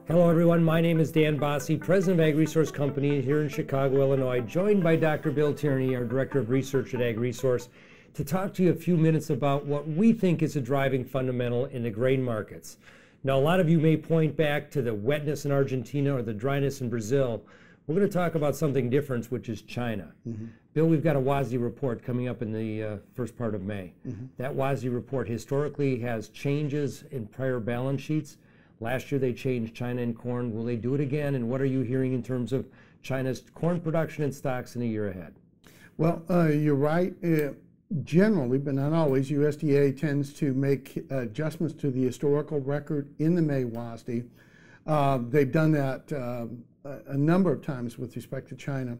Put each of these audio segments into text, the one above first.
Hello everyone, my name is Dan Bossi, President of AgResource Company here in Chicago, Illinois, joined by Dr. Bill Tierney, our Director of Research at AgResource, to talk to you a few minutes about what we think is a driving fundamental in the grain markets. Now, a lot of you may point back to the wetness in Argentina or the dryness in Brazil. We're going to talk about something different, which is China. Bill, we've got a WASDE report coming up in the first part of May. That WASDE report historically has changes in prior balance sheets. Last year they changed China and corn. Will they do it again? And what are you hearing in terms of China's corn production and stocks in the year ahead? Well, you're right. Generally, but not always, USDA tends to make adjustments to the historical record in the May WASDE. They've done that a number of times with respect to China.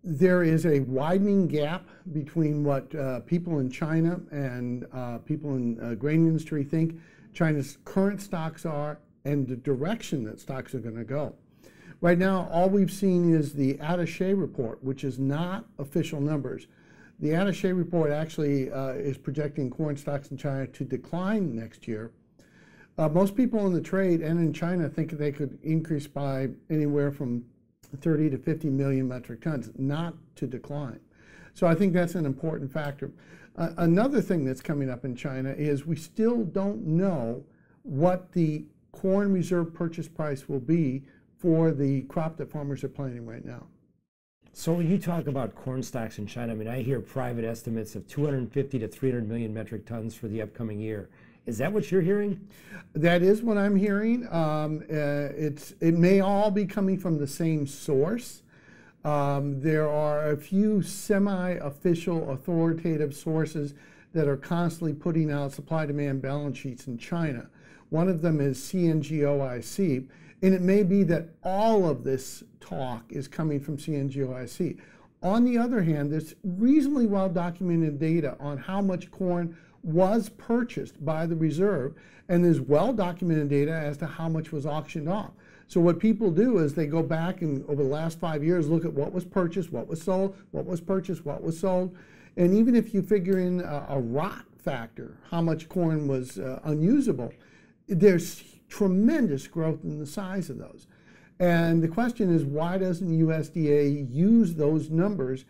There is a widening gap between what people in China and people in the grain industry think China's current stocks are and the direction that stocks are going to go. Right now, all we've seen is the attaché report, which is not official numbers. The attaché report actually is projecting corn stocks in China to decline next year. Most people in the trade and in China think they could increase by anywhere from 30 to 50 million metric tons, not to decline. So I think that's an important factor. Another thing that's coming up in China is we still don't know what the corn reserve purchase price will be for the crop that farmers are planting right now. So when you talk about corn stocks in China, I mean, I hear private estimates of 250 to 300 million metric tons for the upcoming year. Is that what you're hearing? That is what I'm hearing. It may all be coming from the same source. There are a few semi-official authoritative sources that are constantly putting out supply-demand balance sheets in China. One of them is CNGOIC, and it may be that all of this talk is coming from CNGOIC. On the other hand, there's reasonably well-documented data on how much corn was purchased by the reserve, and there's well-documented data as to how much was auctioned off. So what people do is they go back and over the last 5 years look at what was purchased, what was sold, what was purchased, what was sold. And even if you figure in a rot factor, how much corn was unusable, there's tremendous growth in the size of those. And the question is, why doesn't USDA use those numbers?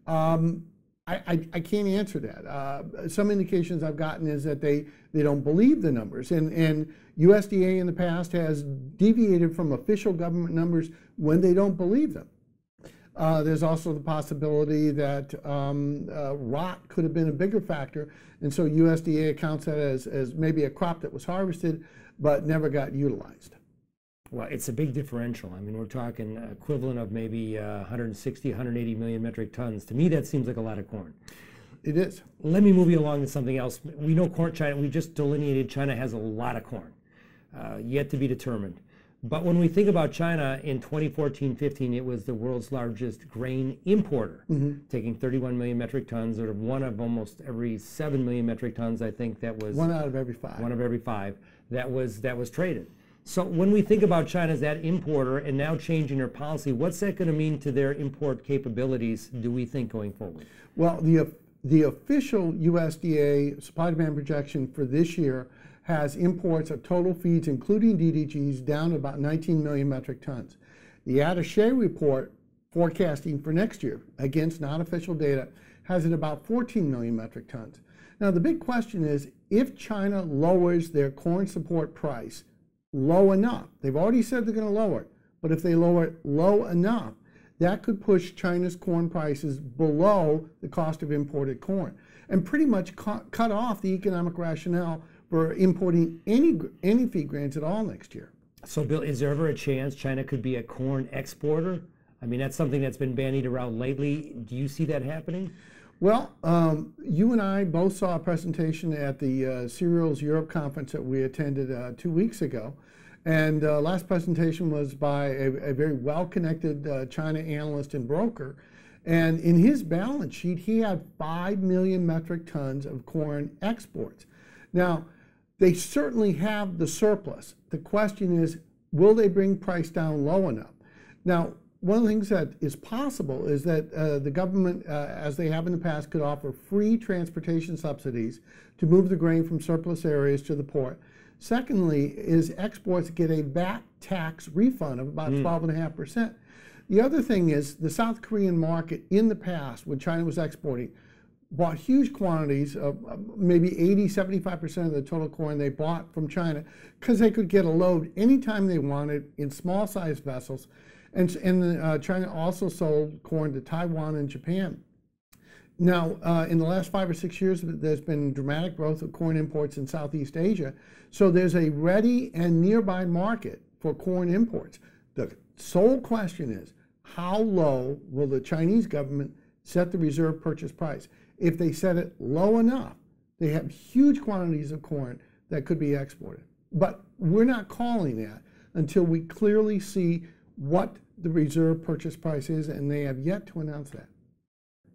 I can't answer that. Some indications I've gotten is that they don't believe the numbers. And USDA in the past has deviated from official government numbers when they don't believe them. There's also the possibility that rot could have been a bigger factor, and so USDA accounts that as maybe a crop that was harvested but never got utilized. Well, it's a big differential. I mean, we're talking equivalent of maybe 160, 180 million metric tons. To me, that seems like a lot of corn. It is. Let me move you along to something else. We know corn, China, we just delineated China has a lot of corn, yet to be determined. But when we think about China in 2014-15, it was the world's largest grain importer, taking 31 million metric tons, or one of almost every 7 million metric tons, I think that was. One out of every five. One of every five that was traded. So when we think about China as that importer and now changing their policy, what's that going to mean to their import capabilities, do we think, going forward? Well, the official USDA supply-demand projection for this year has imports of total feeds, including DDGs, down to about 19 million metric tons. The attaché report forecasting for next year, against non-official data, has it about 14 million metric tons. Now, the big question is, if China lowers their corn support price low enough, they've already said they're going to lower it, but if they lower it low enough, that could push China's corn prices below the cost of imported corn and pretty much cut off the economic rationale for importing any feed grains at all next year. So, Bill, is there ever a chance China could be a corn exporter? I mean, that's something that's been bandied around lately. Do you see that happening? Well, you and I both saw a presentation at the Cereals Europe conference that we attended 2 weeks ago. And last presentation was by a very well-connected China analyst and broker. And in his balance sheet, he had 5 million metric tons of corn exports. Now, they certainly have the surplus. The question is, will they bring price down low enough? Now, one of the things that is possible is that the government, as they have in the past, could offer free transportation subsidies to move the grain from surplus areas to the port. Secondly, is exports get a VAT tax refund of about 12.5%. The other thing is the South Korean market in the past, when China was exporting, bought huge quantities of maybe 75% of the total corn they bought from China because they could get a load anytime they wanted in small-sized vessels. And China also sold corn to Taiwan and Japan. Now, in the last 5 or 6 years, there's been dramatic growth of corn imports in Southeast Asia. So there's a ready and nearby market for corn imports. The sole question is, how low will the Chinese government set the reserve purchase price? If they set it low enough, they have huge quantities of corn that could be exported. But we're not calling that until we clearly see what the reserve purchase price is, and they have yet to announce that.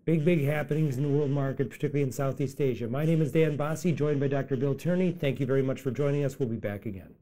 Big happenings in the world market, particularly in Southeast Asia. My name is Dan Bossie, joined by Dr. Bill Tierney. Thank you very much for joining us. We'll be back again.